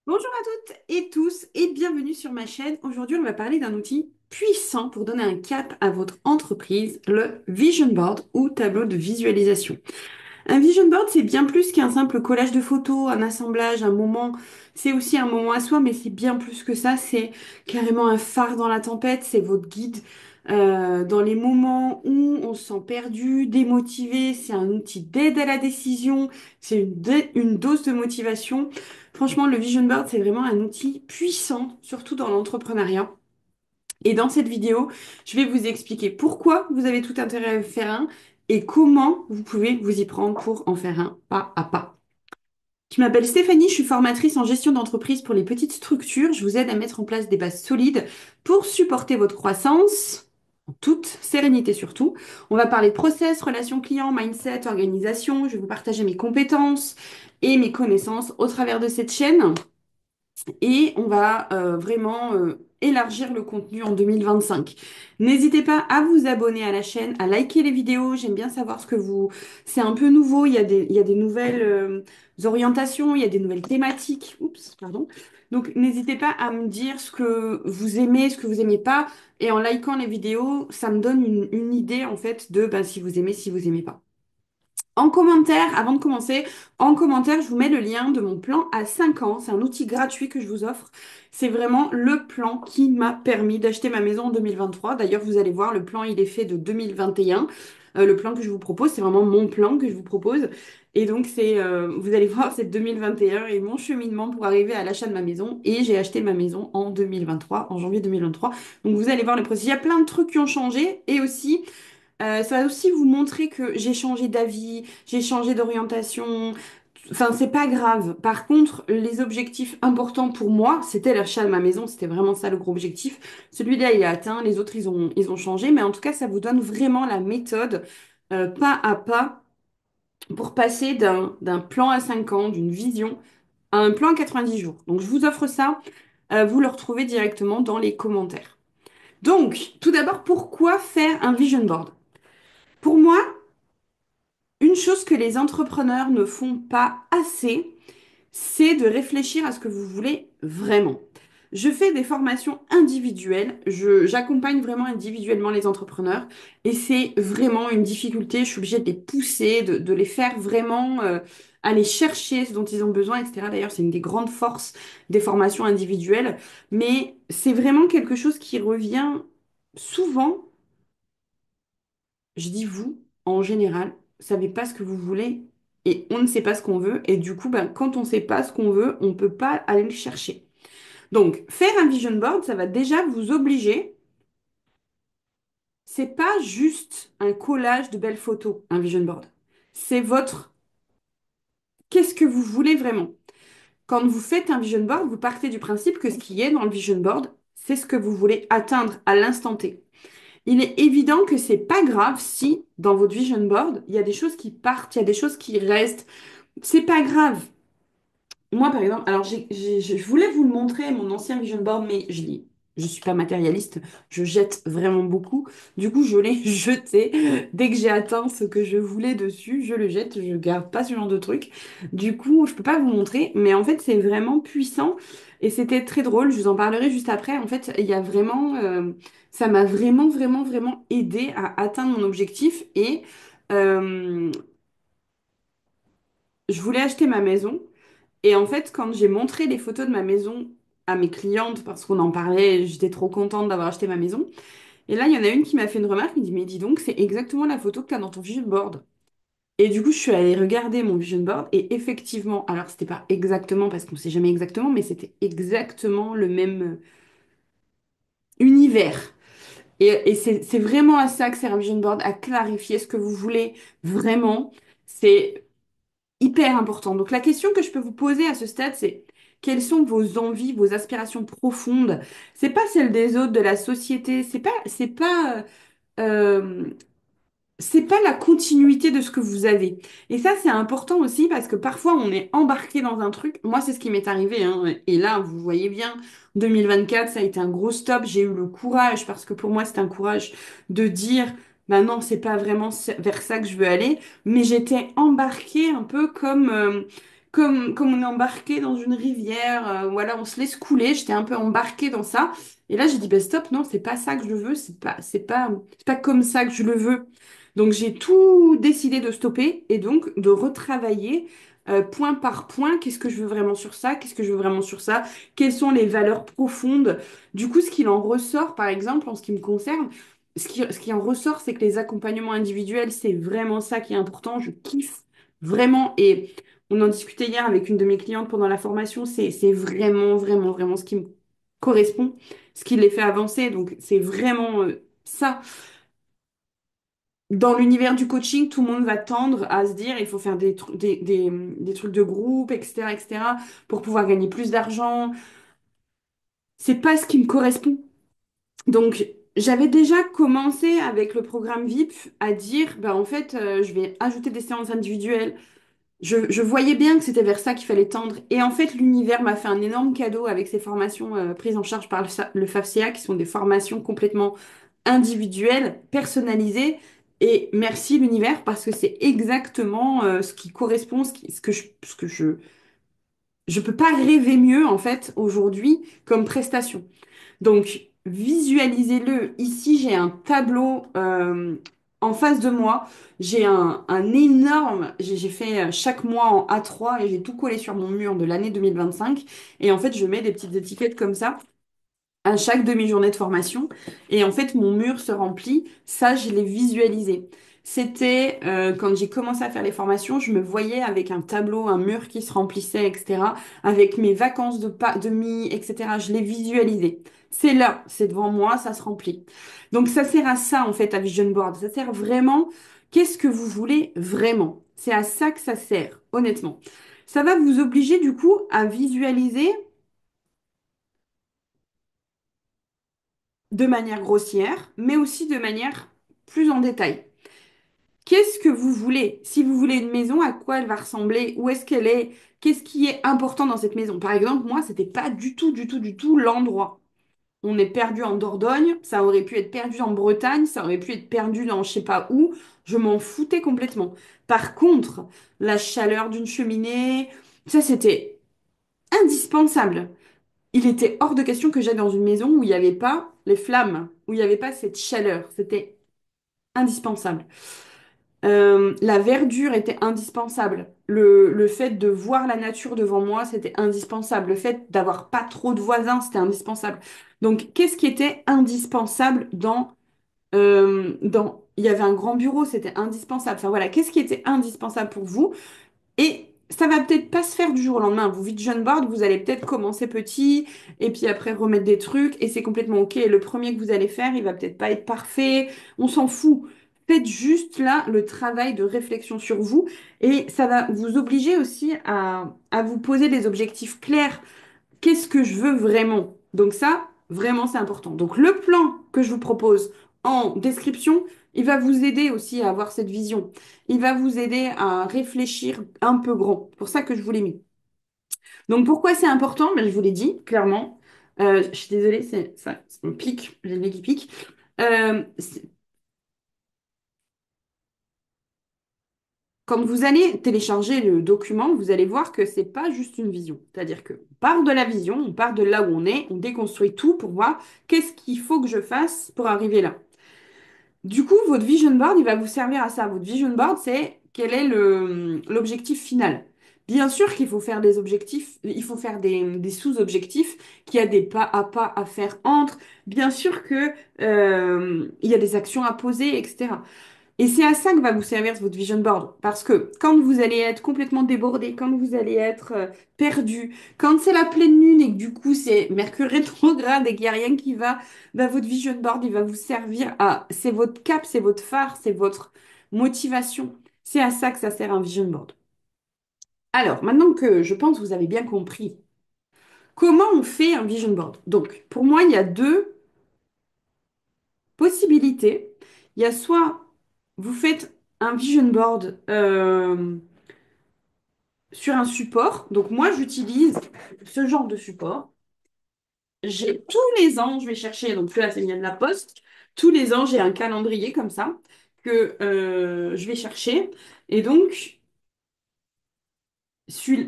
Bonjour à toutes et tous et bienvenue sur ma chaîne. Aujourd'hui, on va parler d'un outil puissant pour donner un cap à votre entreprise, le Vision Board ou tableau de visualisation. Un Vision Board, c'est bien plus qu'un simple collage de photos, un assemblage, un moment. C'est aussi un moment à soi, mais c'est bien plus que ça. C'est carrément un phare dans la tempête. C'est votre guide dans les moments où on se sent perdu, démotivé. C'est un outil d'aide à la décision. C'est une dose de motivation. Franchement, le Vision Board, c'est vraiment un outil puissant, surtout dans l'entrepreneuriat. Et dans cette vidéo, je vais vous expliquer pourquoi vous avez tout intérêt à faire un et comment vous pouvez vous y prendre pour en faire un pas à pas. Je m'appelle Stéphanie, je suis formatrice en gestion d'entreprise pour les petites structures. Je vous aide à mettre en place des bases solides pour supporter votre croissance, en toute sérénité surtout. On va parler de process, relations clients, mindset, organisation. Je vais vous partager mes compétences et mes connaissances au travers de cette chaîne et on va vraiment élargir le contenu en 2025. N'hésitez pas à vous abonner à la chaîne, à liker les vidéos. J'aime bien savoir ce que vous... C'est un peu nouveau, il y a des nouvelles orientations, il y a des nouvelles thématiques. Oups, pardon. Donc n'hésitez pas à me dire ce que vous aimez, ce que vous aimez pas. Et en likant les vidéos, ça me donne une idée en fait de ben, si vous aimez pas. En commentaire, avant de commencer, en commentaire, je vous mets le lien de mon plan à 5 ans. C'est un outil gratuit que je vous offre. C'est vraiment le plan qui m'a permis d'acheter ma maison en 2023. D'ailleurs, vous allez voir, le plan, il est fait de 2021. Le plan que je vous propose, c'est vraiment mon plan que je vous propose. Et donc, vous allez voir, c'est 2021 et mon cheminement pour arriver à l'achat de ma maison. Et j'ai acheté ma maison en 2023, en janvier 2023. Donc, vous allez voir le processus. Il y a plein de trucs qui ont changé et aussi... ça va aussi vous montrer que j'ai changé d'avis, j'ai changé d'orientation. Enfin, c'est pas grave. Par contre, les objectifs importants pour moi, c'était l'achat de ma maison. C'était vraiment ça le gros objectif. Celui-là, il est atteint. Les autres, ils ont changé. Mais en tout cas, ça vous donne vraiment la méthode, pas à pas, pour passer d'un plan à 5 ans, d'une vision, à un plan à 90 jours. Donc, je vous offre ça. Vous le retrouvez directement dans les commentaires. Donc, tout d'abord, pourquoi faire un vision board? Pour moi, une chose que les entrepreneurs ne font pas assez, c'est de réfléchir à ce que vous voulez vraiment. Je fais des formations individuelles, j'accompagne vraiment individuellement les entrepreneurs et c'est vraiment une difficulté. Je suis obligée de les pousser, de les faire vraiment aller chercher ce dont ils ont besoin, etc. D'ailleurs, c'est une des grandes forces des formations individuelles, mais c'est vraiment quelque chose qui revient souvent. Je dis vous, en général, savez pas ce que vous voulez et on ne sait pas ce qu'on veut. Et du coup, ben, quand on ne sait pas ce qu'on veut, on ne peut pas aller le chercher. Donc, faire un vision board, ça va déjà vous obliger. C'est pas juste un collage de belles photos, un vision board. C'est votre qu'est-ce que vous voulez vraiment. Quand vous faites un vision board, vous partez du principe que ce qui est dans le vision board, c'est ce que vous voulez atteindre à l'instant T. Il est évident que c'est pas grave si dans votre vision board, il y a des choses qui partent, il y a des choses qui restent. C'est pas grave. Moi, par exemple, alors je voulais vous le montrer, mon ancien vision board, mais je suis pas matérialiste, je jette vraiment beaucoup. Du coup, je l'ai jeté. Dès que j'ai atteint ce que je voulais dessus, je le jette, je garde pas ce genre de truc. Du coup, je peux pas vous montrer, mais en fait, c'est vraiment puissant et c'était très drôle. Je vous en parlerai juste après. En fait, il y a vraiment, ça m'a vraiment aidé à atteindre mon objectif et euh, je voulais acheter ma maison. Et en fait, quand j'ai montré les photos de ma maison à mes clientes, parce qu'on en parlait, j'étais trop contente d'avoir acheté ma maison. Et là, il y en a une qui m'a fait une remarque, elle me dit, mais dis donc, c'est exactement la photo que tu as dans ton vision board. Et du coup, je suis allée regarder mon vision board et effectivement, alors c'était pas exactement, parce qu'on sait jamais exactement, mais c'était exactement le même univers. Et c'est vraiment à ça que sert un vision board, à clarifier ce que vous voulez vraiment. C'est hyper important. Donc la question que je peux vous poser à ce stade, c'est quelles sont vos envies, vos aspirations profondes? C'est pas celles des autres, de la société, euh, c'est pas la continuité de ce que vous avez. Et ça, c'est important aussi parce que parfois on est embarqué dans un truc. Moi, c'est ce qui m'est arrivé, hein. Et là, vous voyez bien, 2024, ça a été un gros stop. J'ai eu le courage, parce que pour moi, c'est un courage de dire, bah non, c'est pas vraiment vers ça que je veux aller. Mais j'étais embarquée un peu comme, comme on est embarqué dans une rivière, voilà, on se laisse couler. J'étais un peu embarquée dans ça. Et là, j'ai dit, bah, stop, non, c'est pas ça que je veux, c'est pas comme ça que je le veux. Donc, j'ai tout décidé de stopper et donc de retravailler point par point. Qu'est-ce que je veux vraiment sur ça? Qu'est-ce que je veux vraiment sur ça? Quelles sont les valeurs profondes? Du coup, ce qu'il en ressort, par exemple, en ce qui me concerne, ce qui en ressort, c'est que les accompagnements individuels, c'est vraiment ça qui est important. Je kiffe vraiment. Et on en discutait hier avec une de mes clientes pendant la formation. C'est vraiment, vraiment, vraiment ce qui me correspond, ce qui les fait avancer. Donc, c'est vraiment ça. Dans l'univers du coaching, tout le monde va tendre à se dire il faut faire des trucs de groupe, etc., etc., pour pouvoir gagner plus d'argent. C'est pas ce qui me correspond. Donc, j'avais déjà commencé avec le programme VIP à dire, bah, en fait, je vais ajouter des séances individuelles. Je voyais bien que c'était vers ça qu'il fallait tendre. Et en fait, l'univers m'a fait un énorme cadeau avec ces formations prises en charge par le FAFCA, qui sont des formations complètement individuelles, personnalisées. Et merci l'univers, parce que c'est exactement ce qui correspond, ce que je peux pas rêver mieux, en fait, aujourd'hui, comme prestation. Donc, visualisez-le. Ici, j'ai un tableau en face de moi. J'ai un énorme. J'ai fait chaque mois en A3 et j'ai tout collé sur mon mur de l'année 2025. Et en fait, je mets des petites étiquettes comme ça à chaque demi-journée de formation. Et en fait, mon mur se remplit. Ça, je l'ai visualisé. C'était quand j'ai commencé à faire les formations, je me voyais avec un tableau, un mur qui se remplissait, etc. Avec mes vacances de pas, de mi, etc. Je l'ai visualisé. C'est là, c'est devant moi, ça se remplit. Donc ça sert à ça en fait, à Vision Board. Ça sert vraiment. Qu'est-ce que vous voulez vraiment? C'est à ça que ça sert, honnêtement. Ça va vous obliger du coup à visualiser de manière grossière, mais aussi de manière plus en détail. Qu'est-ce que vous voulez? Si vous voulez une maison, à quoi elle va ressembler? Où est-ce qu'elle est? Qu'est-ce qui est important dans cette maison? Par exemple, moi, c'était pas du tout, du tout, du tout l'endroit. On est perdu en Dordogne, ça aurait pu être perdu en Bretagne, ça aurait pu être perdu dans je sais pas où. Je m'en foutais complètement. Par contre, la chaleur d'une cheminée, ça c'était indispensable. Il était hors de question que j'aille dans une maison où il n'y avait pas les flammes, où il n'y avait pas cette chaleur. C'était indispensable. La verdure était indispensable. Le fait de voir la nature devant moi, c'était indispensable. Le fait d'avoir pas trop de voisins, c'était indispensable. Donc, qu'est-ce qui était indispensable Il y avait un grand bureau, c'était indispensable. Enfin voilà, qu'est-ce qui était indispensable pour vous? Et ça va peut-être pas se faire du jour au lendemain. Vous vite jeune board, vous allez peut-être commencer petit et puis après remettre des trucs et c'est complètement OK. Et le premier que vous allez faire, il va peut-être pas être parfait. On s'en fout. Faites juste là le travail de réflexion sur vous et ça va vous obliger aussi à vous poser des objectifs clairs. Qu'est-ce que je veux vraiment? Donc ça, vraiment, c'est important. Donc le plan que je vous propose en description, il va vous aider aussi à avoir cette vision. Il va vous aider à réfléchir un peu grand. C'est pour ça que je vous l'ai mis. Donc pourquoi c'est important? Ben, je vous l'ai dit clairement. Je suis désolée, ça me pique, j'ai le nez qui pique. C'est- Quand vous allez télécharger le document, vous allez voir que c'est pas juste une vision. C'est-à-dire que on part de la vision, on part de là où on est, on déconstruit tout pour voir qu'est-ce qu'il faut que je fasse pour arriver là. Du coup, votre vision board, il va vous servir à ça. Votre vision board, c'est quel est l'objectif final. Bien sûr qu'il faut faire des objectifs, il faut faire des sous-objectifs, qu'il y a des pas à faire entre. Bien sûr que, il y a des actions à poser, etc. Et c'est à ça que va vous servir votre vision board. Parce que quand vous allez être complètement débordé, quand vous allez être perdu, quand c'est la pleine lune et que du coup c'est Mercure rétrograde et qu'il n'y a rien qui va, bah, votre vision board, il va vous servir à... C'est votre cap, c'est votre phare, c'est votre motivation. C'est à ça que ça sert un vision board. Alors, maintenant que je pense que vous avez bien compris comment on fait un vision board. Donc, pour moi, il y a deux possibilités. Il y a soit vous faites un vision board sur un support. Donc moi, j'utilise ce genre de support. J'ai tous les ans, je vais chercher, donc là, c'est bien de la poste. Tous les ans, j'ai un calendrier comme ça que je vais chercher. Et donc,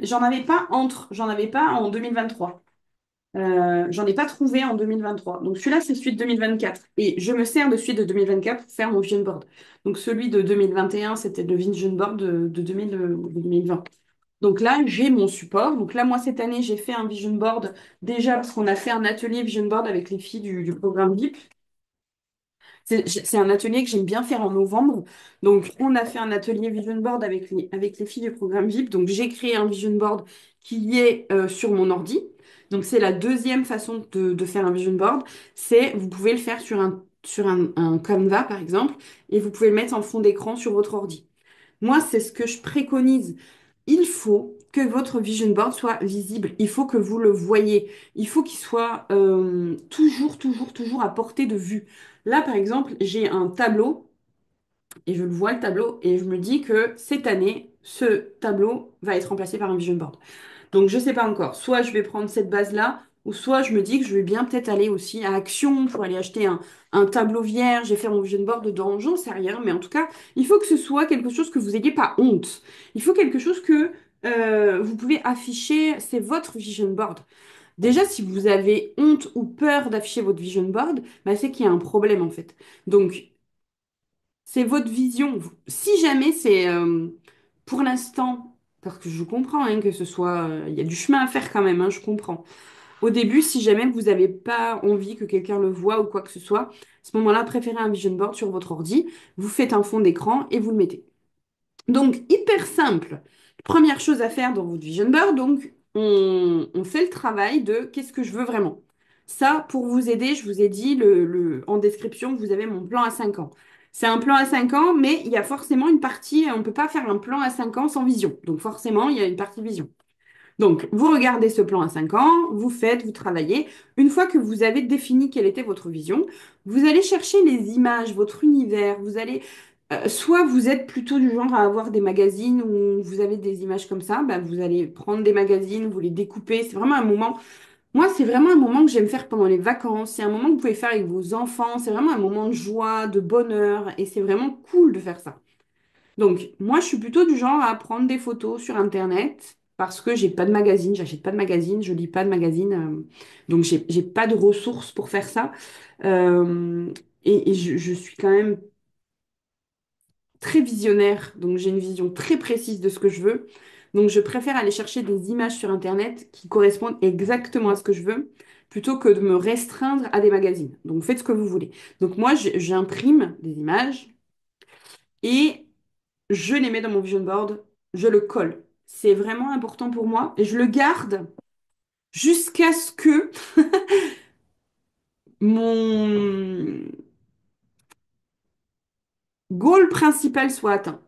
J'en avais pas en 2023. J'en ai pas trouvé en 2023. Donc celui-là, c'est celui de 2024. Et je me sers de celui de 2024 pour faire mon vision board. Donc celui de 2021, c'était le vision board de 2020. Donc là, j'ai mon support. Donc là, moi, cette année, j'ai fait un vision board déjà parce qu'on a fait un atelier vision board avec les filles du programme VIP. C'est un atelier que j'aime bien faire en novembre. Donc, on a fait un atelier vision board avec les filles du programme VIP. Donc, j'ai créé un vision board qui est sur mon ordi. Donc, c'est la deuxième façon de faire un vision board. Vous pouvez le faire sur un Canva, par exemple, et vous pouvez le mettre en fond d'écran sur votre ordi. Moi, c'est ce que je préconise. Il faut que votre vision board soit visible. Il faut que vous le voyez. Il faut qu'il soit toujours, toujours, toujours à portée de vue. Là, par exemple, j'ai un tableau et je le vois, le tableau, et je me dis que cette année, ce tableau va être remplacé par un vision board. Donc, je sais pas encore. Soit je vais prendre cette base-là, ou soit je me dis que je vais bien peut-être aller aussi à Action pour aller acheter un tableau vierge et faire mon vision board dedans. J'en sais rien, mais en tout cas, il faut que ce soit quelque chose que vous n'ayez pas honte. Il faut quelque chose que vous pouvez afficher. C'est votre vision board. Déjà, si vous avez honte ou peur d'afficher votre vision board, bah, c'est qu'il y a un problème en fait. Donc, c'est votre vision. Si jamais c'est pour l'instant, parce que je comprends hein, que ce soit, il y a du chemin à faire quand même, hein, je comprends. Au début, si jamais vous n'avez pas envie que quelqu'un le voit ou quoi que ce soit, à ce moment-là, préférez un vision board sur votre ordi, vous faites un fond d'écran et vous le mettez. Donc, hyper simple. Première chose à faire dans votre vision board, donc, on fait le travail de qu'est-ce que je veux vraiment. Ça, pour vous aider, je vous ai dit en description, vous avez mon plan à 5 ans. C'est un plan à 5 ans, mais il y a forcément une partie, on ne peut pas faire un plan à 5 ans sans vision. Donc, forcément, il y a une partie vision. Donc, vous regardez ce plan à 5 ans, vous faites, vous travaillez. Une fois que vous avez défini quelle était votre vision, vous allez chercher les images, votre univers. Soit vous êtes plutôt du genre à avoir des magazines où vous avez des images comme ça, bah, vous allez prendre des magazines, vous les découper. C'est vraiment un moment. Moi, c'est vraiment un moment que j'aime faire pendant les vacances. C'est un moment que vous pouvez faire avec vos enfants. C'est vraiment un moment de joie, de bonheur, et c'est vraiment cool de faire ça. Donc, moi, je suis plutôt du genre à prendre des photos sur Internet parce que j'ai pas de magazine, j'achète pas de magazine, je lis pas de magazine, donc j'ai pas de ressources pour faire ça. Euh, et je suis quand même très visionnaire, donc j'ai une vision très précise de ce que je veux. Donc, je préfère aller chercher des images sur Internet qui correspondent exactement à ce que je veux plutôt que de me restreindre à des magazines. Donc, faites ce que vous voulez. Donc, moi, j'imprime des images et je les mets dans mon vision board, je le colle. C'est vraiment important pour moi et je le garde jusqu'à ce que mon goal principal soit atteint.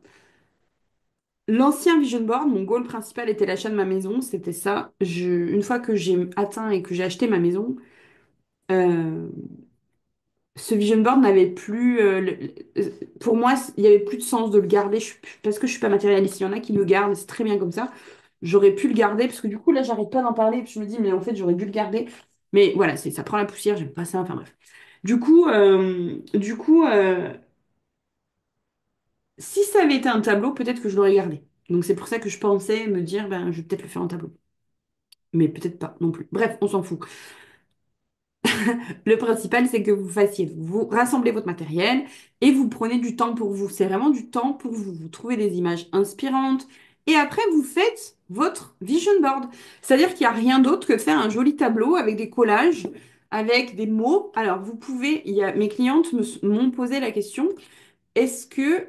L'ancien vision board, mon goal principal était l'achat de ma maison, c'était ça. Une fois que j'ai atteint et que j'ai acheté ma maison, euh, ce vision board n'avait plus, pour moi, il n'y avait plus de sens de le garder parce que je suis pas matérialiste. Il y en a qui le gardent, et c'est très bien comme ça. J'aurais pu le garder parce que du coup, là, j'arrête pas d'en parler. Puis je me dis, mais en fait, j'aurais dû le garder. Mais voilà, ça prend la poussière, j'aime pas ça. Enfin bref. Du coup, si ça avait été un tableau, peut-être que je l'aurais gardé. Donc c'est pour ça que je pensais me dire, ben, je vais peut-être le faire en tableau. Mais peut-être pas non plus. Bref, on s'en fout. Le principal, c'est que vous fassiez, vous rassemblez votre matériel et vous prenez du temps pour vous. C'est vraiment du temps pour vous. Vous trouvez des images inspirantes et après, vous faites votre vision board. C'est-à-dire qu'il n'y a rien d'autre que de faire un joli tableau avec des collages, avec des mots. Alors, mes clientes m'ont posé la question, est-ce que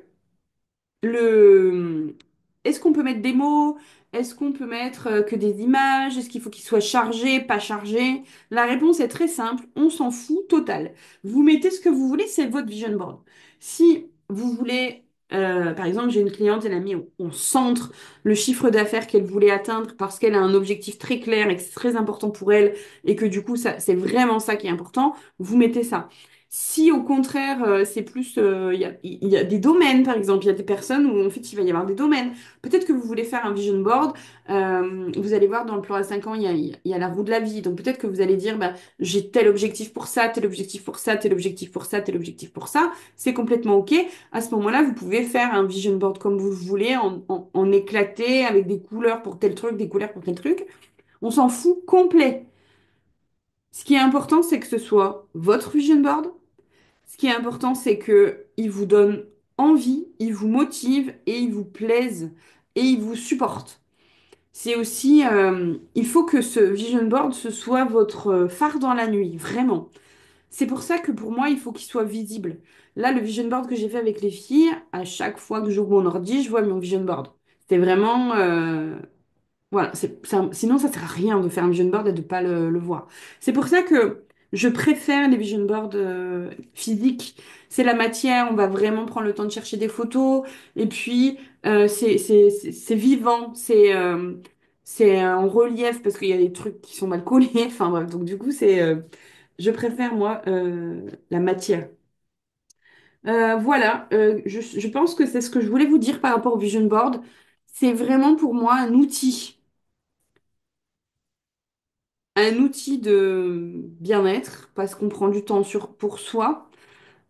le... Est-ce qu'on peut mettre des mots? Est-ce qu'on peut mettre que des images? Est-ce qu'il faut qu'ils soient chargés, pas chargés? La réponse est très simple, on s'en fout total. Vous mettez ce que vous voulez, c'est votre vision board. Si vous voulez, par exemple, j'ai une cliente, elle a mis au centre le chiffre d'affaires qu'elle voulait atteindre parce qu'elle a un objectif très clair et que c'est très important pour elle et que du coup, ça, c'est vraiment ça qui est important, vous mettez ça. Si au contraire, c'est plus, il y a des domaines, par exemple, il y a des personnes où en fait il va y avoir des domaines. Peut-être que vous voulez faire un vision board, vous allez voir dans le plan à 5 ans, il y a la roue de la vie. Donc peut-être que vous allez dire, bah, j'ai tel objectif pour ça, tel objectif pour ça, tel objectif pour ça, tel objectif pour ça. C'est complètement OK. À ce moment-là, vous pouvez faire un vision board comme vous le voulez, en éclaté, avec des couleurs pour tel truc, des couleurs pour tel truc. On s'en fout complet. Ce qui est important, c'est que ce soit votre vision board. Ce qui est important, c'est que il vous donne envie, il vous motive et il vous plaise et il vous supporte. C'est aussi, il faut que ce vision board, ce soit votre phare dans la nuit, vraiment. C'est pour ça que pour moi, il faut qu'il soit visible. Là, le vision board que j'ai fait avec les filles, à chaque fois que j'ouvre mon ordi, je vois mon vision board. C'était vraiment, voilà, sinon ça sert à rien de faire un vision board et de pas le voir. C'est pour ça que je préfère les vision boards physiques. C'est la matière, on va vraiment prendre le temps de chercher des photos. Et puis, c'est vivant, c'est en relief parce qu'il y a des trucs qui sont mal collés. Enfin bref, donc du coup, je préfère moi la matière. Voilà, je pense que c'est ce que je voulais vous dire par rapport au vision board. C'est vraiment pour moi un outil de bien-être parce qu'on prend du temps pour soi,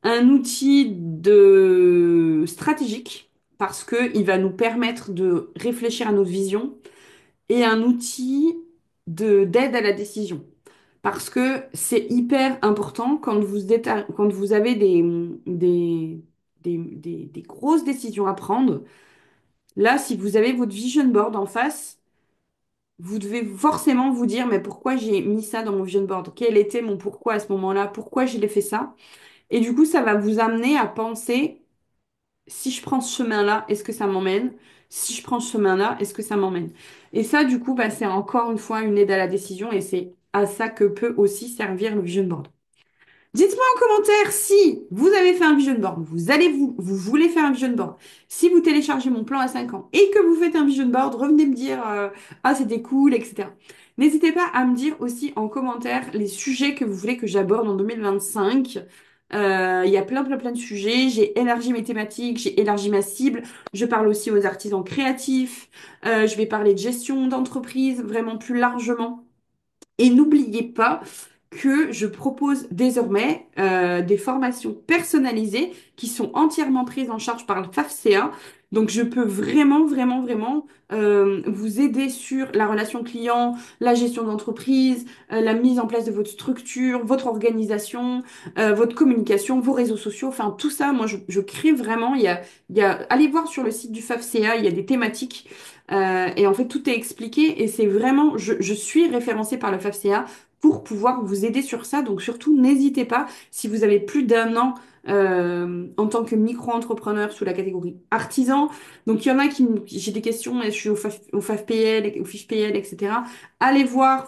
un outil de stratégique parce que il va nous permettre de réfléchir à notre vision et un outil de d'aide à la décision. Parce que c'est hyper important quand vous avez des grosses décisions à prendre. Là, si vous avez votre vision board en face, vous devez forcément vous dire, mais pourquoi j'ai mis ça dans mon vision board? Quel était mon pourquoi à ce moment-là? Pourquoi j'ai fait ça? Et du coup, ça va vous amener à penser, si je prends ce chemin-là, est-ce que ça m'emmène? Si je prends ce chemin-là, est-ce que ça m'emmène? Et ça, du coup, bah, c'est encore une fois une aide à la décision et c'est à ça que peut aussi servir le vision board. Dites-moi en commentaire si vous avez fait un vision board, vous voulez faire un vision board. Si vous téléchargez mon plan à 5 ans et que vous faites un vision board, revenez me dire ah c'était cool, etc. N'hésitez pas à me dire aussi en commentaire les sujets que vous voulez que j'aborde en 2025. Il y a plein de sujets. J'ai élargi mes thématiques, j'ai élargi ma cible. Je parle aussi aux artisans créatifs. Je vais parler de gestion d'entreprise vraiment plus largement. Et n'oubliez pas que je propose désormais des formations personnalisées qui sont entièrement prises en charge par le FAFCA. Donc, je peux vraiment vous aider sur la relation client, la gestion d'entreprise, la mise en place de votre structure, votre organisation, votre communication, vos réseaux sociaux. Enfin, tout ça, moi, je crée vraiment. Allez voir sur le site du FAFCA, il y a des thématiques. Et en fait, tout est expliqué et c'est vraiment, je suis référencée par le FAFCA pour pouvoir vous aider sur ça. Donc surtout, n'hésitez pas, si vous avez plus d'un an en tant que micro-entrepreneur sous la catégorie artisan. Donc il y en a j'ai des questions, et je suis au FAFPL, au FIFPL, etc. Allez voir,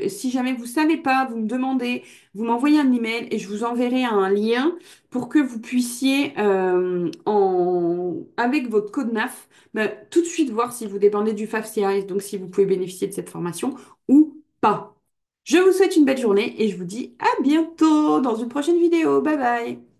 si jamais vous savez pas, vous me demandez, vous m'envoyez un email et je vous enverrai un lien pour que vous puissiez, avec votre code NAF, bah, tout de suite voir si vous dépendez du FAFCA et donc si vous pouvez bénéficier de cette formation ou pas. Je vous souhaite une belle journée et je vous dis à bientôt dans une prochaine vidéo. Bye bye!